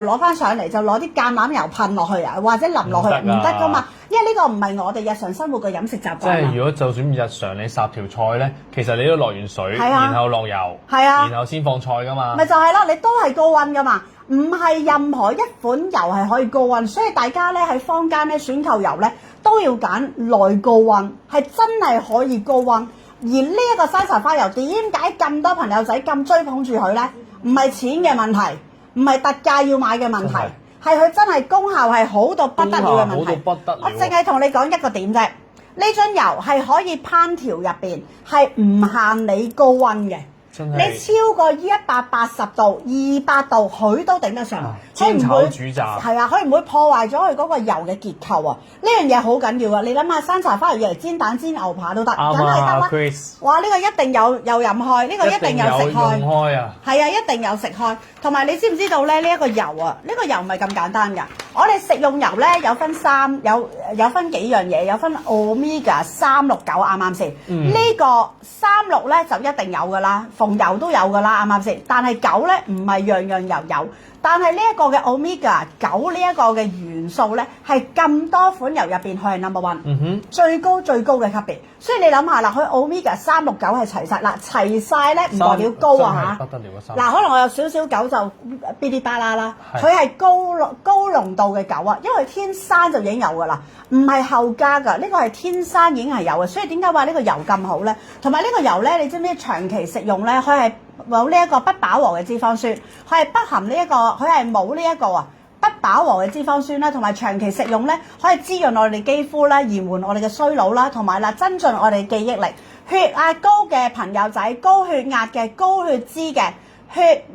攞翻上嚟就攞啲橄欖油噴落去啊，或者淋落去唔得噶嘛，因為呢個唔係我哋日常生活嘅飲食習慣。即係如果就算日常你烚條菜咧，其實你都落完水，然後落油，然後先放菜噶嘛。咪就係咯，你都係高溫噶嘛，唔係任何一款油係可以高溫，所以大家咧喺坊間咧選購油咧都要揀內高溫，係真係可以高溫。而呢一個山茶花油點解咁多朋友仔咁追捧住佢咧？唔係錢嘅問題。唔係特價要買嘅問題，係佢真係功效係好到不得了嘅問題。好到不得了。我淨係同你講一個點啫，呢樽油係可以烹調入邊，係唔限你高溫嘅。你超過180度、200度，佢都頂得上。煎炒煮炸係啊，佢唔會破壞咗佢嗰個油嘅結構啊！呢樣嘢好緊要啊！你諗下，山茶花油嚟煎蛋、煎牛扒都得，梗係得啦。哇！呢個一定有飲開，呢個一定有食開。係啊，一定有食開。同埋你知唔知道咧？呢一個油啊，呢個油唔係咁簡單㗎。我哋食用油咧有分有分幾樣嘢，有分 Omega 369啱啱先？呢個36咧就一定有㗎啦，逢油都有㗎啦，啱啱先？但係9咧唔係樣樣油有。但係呢一個嘅 Omega 9呢一個嘅元素咧，係咁多款油入邊，佢係 number one，最高嘅級別。所以你諗下啦，佢 Omega 369係齊晒嗱，齊晒咧唔代表高啊嚇。嗱，可能我有少少9就嗶哩吧啦啦，佢係高濃度嘅9啊，因為天生就已經有㗎啦，唔係後加㗎，呢個係天生已經係有嘅。所以點解話呢個油咁好咧？同埋呢個油咧，你知唔知長期食用咧，佢係冇呢一個不飽和嘅脂肪酸，佢係不含呢一個，佢係冇呢一個不飽和嘅脂肪酸啦，同埋長期食用咧，可以滋潤我哋肌膚啦，延緩我哋嘅衰老啦，同埋增進我哋記憶力。血壓高嘅朋友仔，高血壓嘅、高血脂嘅。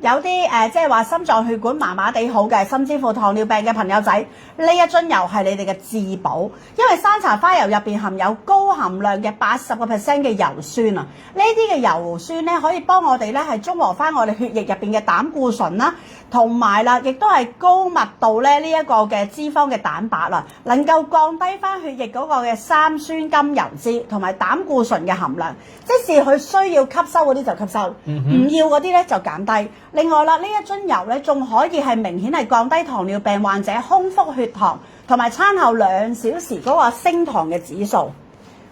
有啲即係話心臟血管麻麻地好嘅，甚至乎糖尿病嘅朋友仔，呢一樽油係你哋嘅至寶，因為山茶花油入邊含有高含量嘅80%嘅油酸啊！呢啲嘅油酸咧可以幫我哋咧係中和翻我哋血液入邊嘅膽固醇啦，同埋啦，亦都係高密度咧呢一個嘅脂肪嘅蛋白啦，能夠降低翻血液嗰個嘅三酸甘油脂同埋膽固醇嘅含量，即是佢需要吸收嗰啲就吸收，唔要嗰啲咧就減低。另外啦，呢一樽油咧仲可以係明顯係降低糖尿病患者空腹血糖同埋餐後2小時嗰個升糖嘅指數。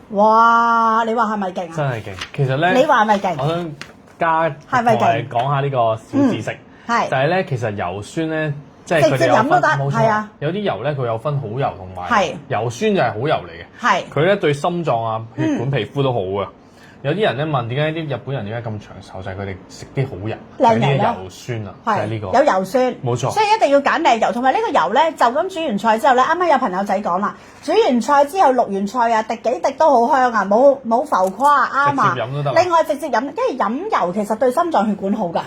哇！你話係咪勁啊？真係勁！其實咧，你話係咪勁？我想加同埋講下呢個小知識，就係咧，其實油酸咧，即係佢哋有分，冇錯，有啲油咧佢有分好油同埋油酸就係好油嚟嘅，佢咧對心臟啊、血管、皮膚都好啊。有啲人咧問點解啲日本人點解咁長壽，就係佢哋食啲好油，係呢啲油酸啊，就係呢個有油酸，冇錯。所以一定要揀靚油，同埋呢個油咧就咁煮完菜之後咧，啱啱有朋友仔講啦，煮完菜之後淥完菜啊，滴幾滴都好香啊，冇浮誇啱啊。直接飲都得。另外直接飲，因為飲油其實對心臟血管好㗎。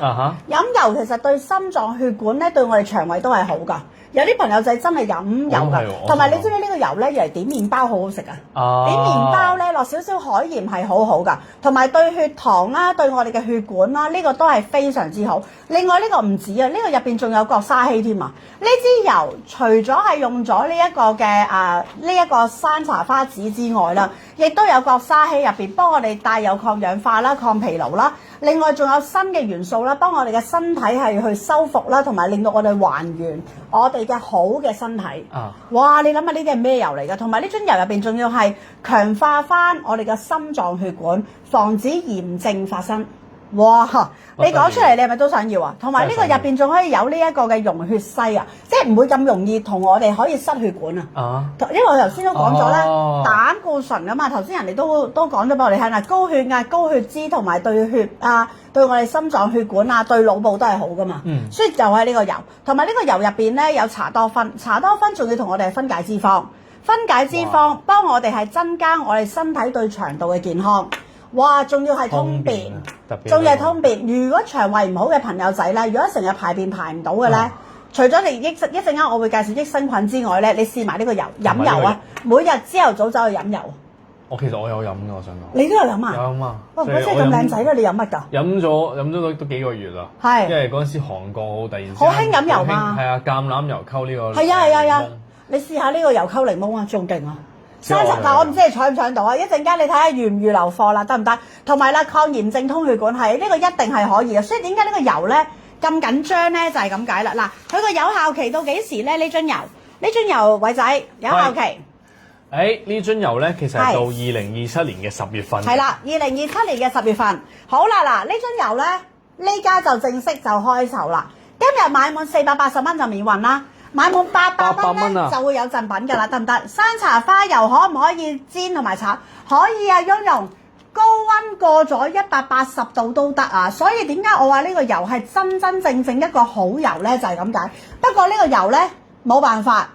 飲油其實對心臟血管咧對我哋腸胃都係好㗎。有啲朋友仔真係飲油㗎，同埋你知唔知呢個油咧，用嚟點麵包好好食啊！點麵包咧落少少海鹽係好好㗎，同埋對血糖啦、對我哋嘅血管啦，呢個都係非常之好。另外呢個唔止啊，呢個入邊仲有角鯊烯添啊！呢支油除咗係用咗呢一個嘅呢一個山茶花籽之外啦，亦都有角鯊烯入邊幫我哋帶有抗氧化啦、抗疲勞啦。另外仲有新嘅元素啦，幫我哋嘅身體係去修復啦，同埋令到我哋還原我哋嘅好嘅身體。哇！你諗下呢啲係咩油嚟㗎？同埋呢樽油入邊仲要係強化翻我哋嘅心臟血管，防止炎症發生。哇！你講出嚟，你係咪都想要啊？同埋呢個入邊仲可以有呢一個嘅溶血劑啊，即係唔會咁容易同我哋可以塞血管啊。因為我頭先都講咗啦，膽固醇啊嘛，頭先人哋都講咗俾我哋聽啦，高血壓、高血脂同埋對血啊，對我哋心臟血管啊，對腦部都係好噶嘛。所以就係呢個油，同埋呢個油入邊咧有茶多酚，茶多酚仲要同我哋分解脂肪，分解脂肪幫我哋係增加我哋身體對腸道嘅健康。哇！仲要係通便，仲要係通便。如果腸胃唔好嘅朋友仔咧，如果成日排便排唔到嘅咧，除咗你一陣間我會介紹益生菌之外咧，你試埋呢個油，飲油啊！每日朝頭早走去飲油。其實我有飲㗎，我想講。你都有飲啊？有飲啊！哇！嗰隻咁靚仔咧，你飲乜㗎？飲咗都幾個月啦。係。因為嗰陣時韓國好突然之間。好興飲油嘛。係啊，橄欖油溝呢個。係啊！你試下呢個油溝檸檬啊，仲勁啊！但我唔知你搶唔搶到啊！一陣間你睇下預唔預留貨啦，得唔得？同埋啦，抗炎症通血管係呢個一定係可以嘅。所以點解呢個油咧咁緊張咧？就係咁解啦。嗱，佢個有效期到幾時咧？呢樽油，偉仔有效期。呢樽油咧，其實係到2027年嘅10月份。係啦，2027年嘅10月份。好啦，嗱，呢樽油咧，呢家就正式就開售啦。今日買滿480蚊就免運啦，買滿800蚊咧就會有贈品㗎啦，得唔得？山茶花油可唔可以煎同埋炒？可以啊，雍容。高溫過咗180度都得啊，所以點解我話呢個油係真真正正一個好油咧？就係咁解。不過呢個油咧冇辦法。